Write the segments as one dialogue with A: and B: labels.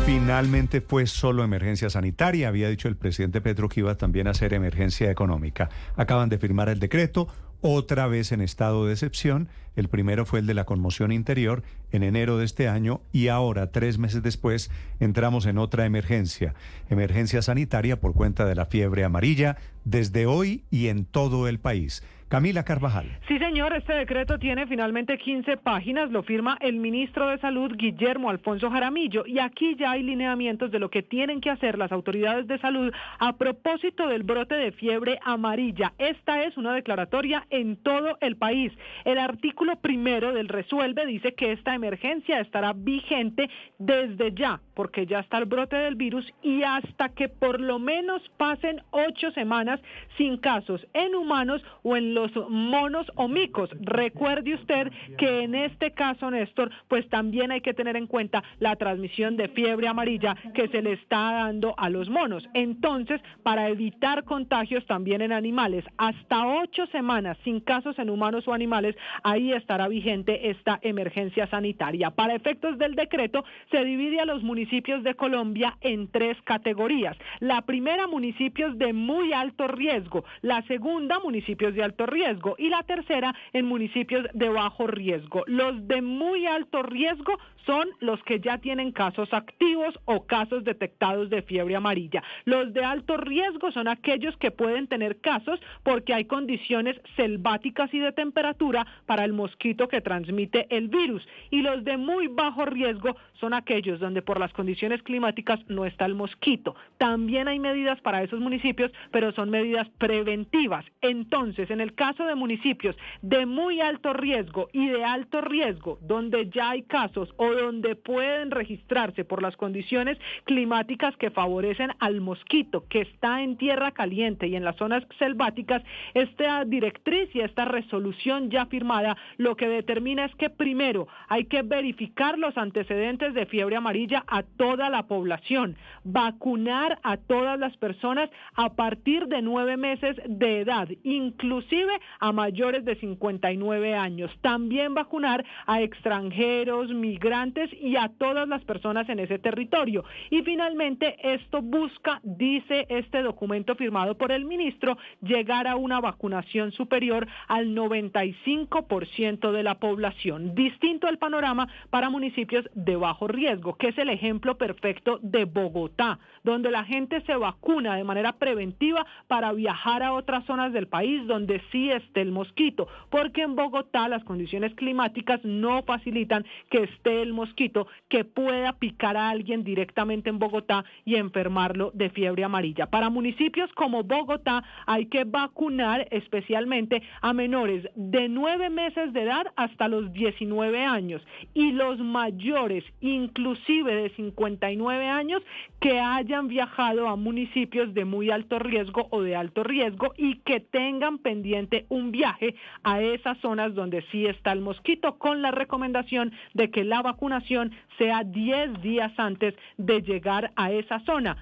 A: Finalmente fue solo emergencia sanitaria. Había dicho el presidente Petro que iba también a ser emergencia económica. Acaban de firmar el decreto, otra vez en estado de excepción. El primero fue el de la conmoción interior en enero de este año y ahora, 3 meses después, entramos en otra emergencia. Emergencia sanitaria por cuenta de la fiebre amarilla desde hoy y en todo el país. Camila Carvajal.
B: Sí, señor, este decreto tiene finalmente 15 páginas, lo firma el ministro de Salud, Guillermo Alfonso Jaramillo, y aquí ya hay lineamientos de lo que tienen que hacer las autoridades de salud a propósito del brote de fiebre amarilla. Esta es una declaratoria en todo el país. El artículo primero del resuelve dice que esta emergencia estará vigente desde ya, porque ya está el brote del virus y hasta que por lo menos pasen 8 semanas sin casos en humanos o en los monos o micos. Recuerde usted que en este caso, Néstor, pues también hay que tener en cuenta la transmisión de fiebre amarilla que se le está dando a los monos. Entonces, para evitar contagios también en animales, hasta 8 semanas sin casos en humanos o animales, ahí estará vigente esta emergencia sanitaria. Para efectos del decreto, se divide a los municipios de Colombia en 3 categorías. La primera, municipios de muy alto riesgo. La segunda, municipios de alto riesgo. Y la tercera, en municipios de bajo riesgo. Los de muy alto riesgo son los que ya tienen casos activos o casos detectados de fiebre amarilla. Los de alto riesgo son aquellos que pueden tener casos porque hay condiciones selváticas y de temperatura para el mosquito que transmite el virus. Y los de muy bajo riesgo son aquellos donde por las condiciones climáticas no está el mosquito. También hay medidas para esos municipios, pero son medidas preventivas. Entonces, en el caso de municipios de muy alto riesgo y de alto riesgo, donde ya hay casos o donde pueden registrarse por las condiciones climáticas que favorecen al mosquito, que está en tierra caliente y en las zonas selváticas, esta directriz y esta resolución ya firmada lo que determina es que primero hay que verificar los antecedentes de fiebre amarilla a toda la población, vacunar a todas las personas a partir de 9 meses de edad, inclusive a mayores de 59 años. También vacunar a extranjeros, migrantes y a todas las personas en ese territorio. Y finalmente esto busca, dice este documento firmado por el ministro, llegar a una vacunación superior al 95% de la población. Distinto el panorama para municipios de bajo riesgo, que es el ejemplo perfecto de Bogotá, donde la gente se vacuna de manera preventiva para viajar a otras zonas del país donde sí esté el mosquito, porque en Bogotá las condiciones climáticas no facilitan que esté el mosquito que pueda picar a alguien directamente en Bogotá y enfermarlo de fiebre amarilla. Para municipios como Bogotá hay que vacunar especialmente a menores de 9 meses de edad hasta los 19 años y los mayores, inclusive de 59 años, que hayan viajado a municipios de muy alto riesgo o de alto riesgo y que tengan pendiente un viaje a esas zonas donde sí está el mosquito, con la recomendación de que la vacunación sea 10 días antes de llegar a esa zona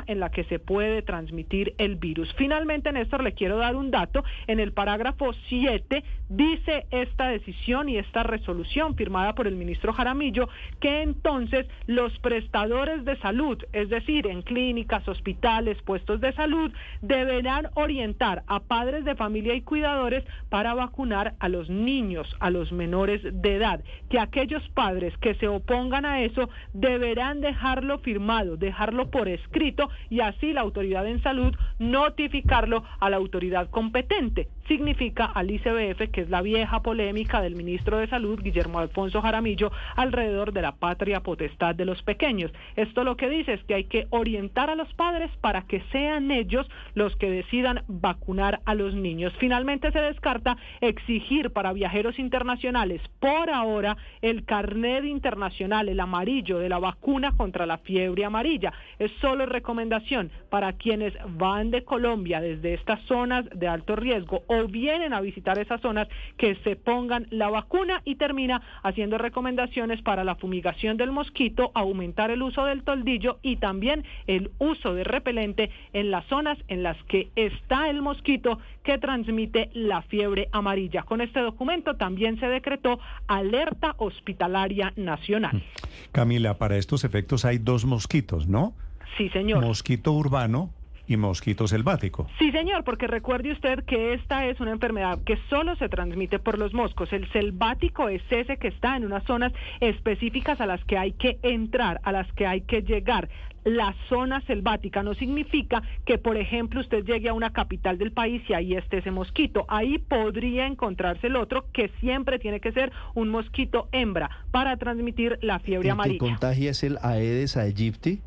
B: en la que se puede transmitir el virus. Finalmente, Néstor, le quiero dar un dato. En el parágrafo 7 dice esta decisión y esta resolución firmada por el ministro Jaramillo que entonces los prestadores de salud, es decir, en clínicas, hospitales, puestos de salud, deberán orientar a padres de familia y cuidadores para vacunar a los niños, a los menores de edad, que aquellos padres que se opongan a eso deberán dejarlo firmado, dejarlo por escrito, y así la autoridad en salud notificarlo a la autoridad competente. Significa al ICBF, que es la vieja polémica del ministro de Salud, Guillermo Alfonso Jaramillo, alrededor de la patria potestad de los pequeños. Esto lo que dice es que hay que orientar a los padres para que sean ellos los que decidan vacunar a los niños. Finalmente se descarta exigir para viajeros internacionales, por ahora, el carnet internacional, el amarillo, de la vacuna contra la fiebre amarilla. Es solo recomendación para quienes van de Colombia desde estas zonas de alto riesgo o o vienen a visitar esas zonas que se pongan la vacuna, y termina haciendo recomendaciones para la fumigación del mosquito, aumentar el uso del toldillo y también el uso de repelente en las zonas en las que está el mosquito que transmite la fiebre amarilla. Con este documento también se decretó alerta hospitalaria nacional.
A: Camila, para estos efectos hay dos mosquitos, ¿no?
B: Sí, señor.
A: Mosquito urbano y mosquito selvático.
B: Sí, señor, porque recuerde usted que esta es una enfermedad que solo se transmite por los moscos. El selvático es ese que está en unas zonas específicas a las que hay que entrar, a las que hay que llegar. La zona selvática no significa que, por ejemplo, usted llegue a una capital del país y ahí esté ese mosquito. Ahí podría encontrarse el otro, que siempre tiene que ser un mosquito hembra para transmitir la fiebre amarilla.
C: El que contagia es el Aedes aegypti.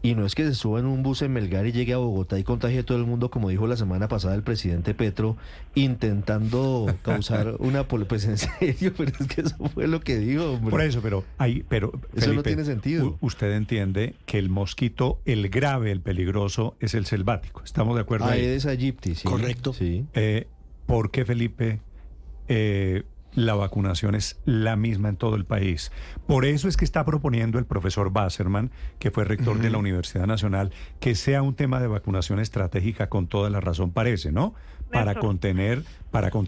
C: Y no es que se suba en un bus en Melgar y llegue a Bogotá y contagie a todo el mundo, como dijo la semana pasada el presidente Petro, intentando causar una... Pues en serio, pero es que eso fue lo que dijo, hombre.
A: Por eso, pero
C: eso
A: Felipe,
C: no tiene sentido.
A: Usted entiende que el mosquito, el grave, el peligroso, es el selvático. ¿Estamos de acuerdo ahí?
C: Aedes aegypti, sí.
D: Correcto.
C: Sí.
A: ¿Por qué, Felipe, la vacunación es la misma en todo el país? Por eso es que está proponiendo el profesor Wasserman, que fue rector de la Universidad Nacional, que sea un tema de vacunación estratégica, con toda la razón parece, ¿no? Para contener,
D: Claro.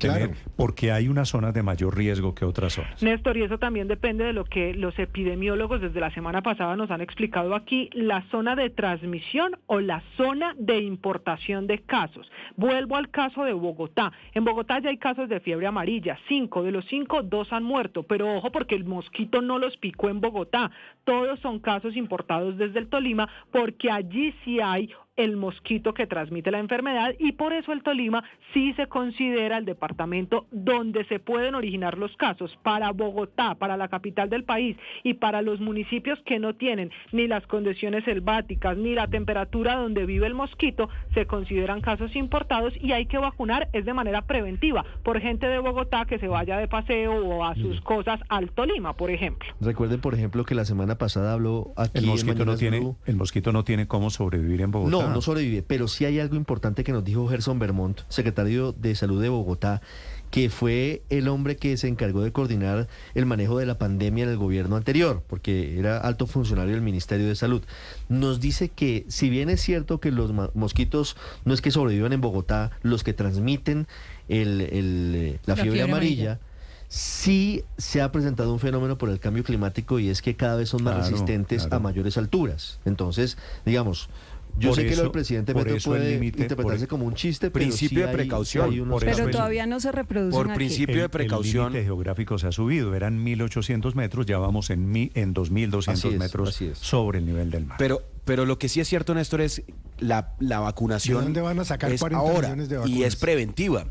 A: porque hay unas zonas de mayor riesgo que otras zonas.
B: Néstor, y eso también depende de lo que los epidemiólogos desde la semana pasada nos han explicado aquí, la zona de transmisión o la zona de importación de casos. Vuelvo al caso de Bogotá. En Bogotá ya hay casos de fiebre amarilla, 5, de los 5, 2 han muerto, pero ojo, porque el mosquito no los picó en Bogotá, todos son casos importados desde el Tolima, porque allí sí hay el mosquito que transmite la enfermedad, y por eso el Tolima sí se considera el departamento donde se pueden originar los casos. Para Bogotá, para la capital del país, y para los municipios que no tienen ni las condiciones selváticas ni la temperatura donde vive el mosquito, se consideran casos importados, y hay que vacunar es de manera preventiva por gente de Bogotá que se vaya de paseo o a sus cosas al Tolima, por ejemplo.
C: Recuerden, por ejemplo, que la semana pasada habló aquí
A: El mosquito
C: en
A: no
C: Mañanas Blue.
A: el mosquito no tiene cómo sobrevivir en Bogotá.
C: No sobrevive, pero sí hay algo importante que nos dijo Gerson Vermont, secretario de Salud de Bogotá, que fue el hombre que se encargó de coordinar el manejo de la pandemia en el gobierno anterior, porque era alto funcionario del Ministerio de Salud. Nos dice que, si bien es cierto que los mosquitos no es que sobrevivan en Bogotá, los que transmiten la fiebre amarilla, sí se ha presentado un fenómeno por el cambio climático, y es que cada vez son más resistentes a mayores alturas. Entonces, digamos... Yo sé que lo del presidente Petro puede interpretarse como un chiste, pero
D: principio
C: sí
D: de precaución.
E: Pero todavía no se reproducen
D: Por
E: aquí.
D: principio de precaución.
A: El límite geográfico se ha subido, eran 1.800 metros, ya vamos en 2.200 metros sobre el nivel del mar.
D: Pero lo que sí es cierto, Néstor, es la vacunación.
F: ¿De dónde van a sacar
D: es
F: 40
D: ahora,
F: millones de vacunas?
D: y es preventiva.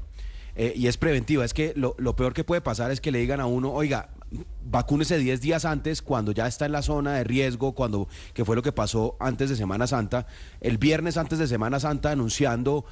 D: Es que lo peor que puede pasar es que le digan a uno, oiga, vacúnese 10 días antes, cuando ya está en la zona de riesgo, que fue lo que pasó antes de Semana Santa, el viernes antes de Semana Santa, anunciando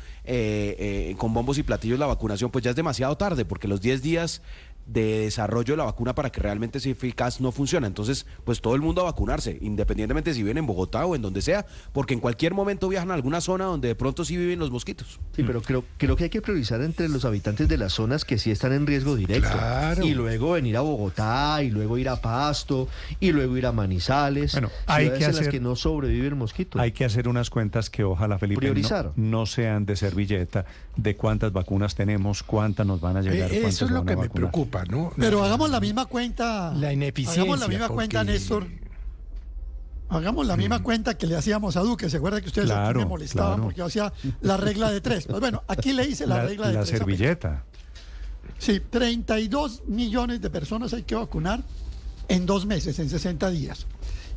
D: con bombos y platillos la vacunación. Pues ya es demasiado tarde, porque los 10 días de desarrollo de la vacuna para que realmente sea eficaz no funciona. Entonces, pues todo el mundo a vacunarse, independientemente si viven en Bogotá o en donde sea, porque en cualquier momento viajan a alguna zona donde de pronto sí viven los mosquitos.
C: Sí, pero creo que hay que priorizar entre los habitantes de las zonas que sí están en riesgo directo.
F: Claro.
C: Y luego venir a Bogotá, y luego ir a Pasto, y luego ir a Manizales.
A: Bueno, hay que
C: en las que no sobrevive el mosquito.
A: Hay que hacer unas cuentas que ojalá, Felipe,
C: priorizar.
A: No sean de servilleta, de cuántas vacunas tenemos, cuántas nos van a llegar.
F: Eso es lo que me preocupa, ¿no?
G: Pero hagamos la misma cuenta.
F: La ineficiencia.
G: Hagamos la misma cuenta, Néstor. Hagamos la misma cuenta que le hacíamos a Duque. ¿Se acuerda que ustedes aquí me molestaban porque hacía la regla de 3? Pues bueno, aquí le hice la regla de 3.
A: La servilleta.
G: Sí, 32 millones de personas hay que vacunar en 2 meses, en 60 días.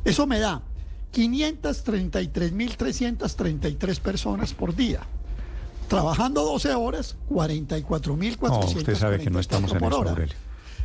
G: Eso me da 533.333 personas por día. Trabajando 12 horas, 44.444
A: usted sabe que no estamos en
G: por
A: eso,
G: hora.
A: Aurelio.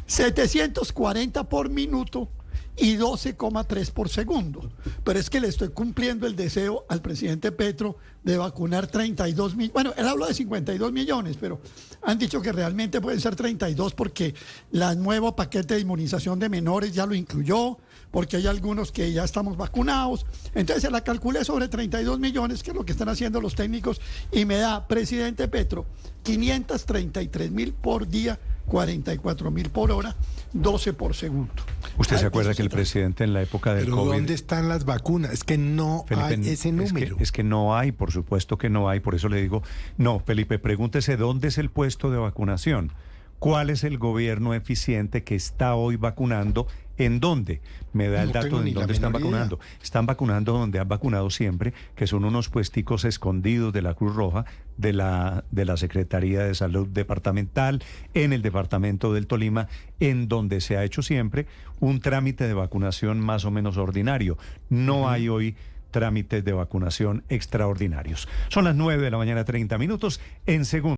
G: 740 por minuto y 12,3 por segundo. Pero es que le estoy cumpliendo el deseo al presidente Petro de vacunar 32 millones. Bueno, él habló de 52 millones, pero han dicho que realmente pueden ser 32 porque el nuevo paquete de inmunización de menores ya lo incluyó, porque hay algunos que ya estamos vacunados. Entonces se la calculé sobre 32 millones, que es lo que están haciendo los técnicos, y me da, presidente Petro, 533.000 por día, 44.000 por hora, 12 por segundo.
A: ¿Usted se acuerda que el presidente en la época del COVID...
F: ¿Dónde están las vacunas? Es que no
A: Felipe,
F: hay ese número.
A: Es que no hay, por supuesto que no hay, por eso le digo, no, Felipe, pregúntese dónde es el puesto de vacunación. ¿Cuál es el gobierno eficiente que está hoy vacunando? ¿En dónde? Me da el dato de en dónde están vacunando. Están vacunando donde han vacunado siempre, que son unos puesticos escondidos de la Cruz Roja, de la Secretaría de Salud Departamental, en el departamento del Tolima, en donde se ha hecho siempre un trámite de vacunación más o menos ordinario. No hay hoy trámites de vacunación extraordinarios. Son las 9 de la mañana, 30 minutos. En segundo.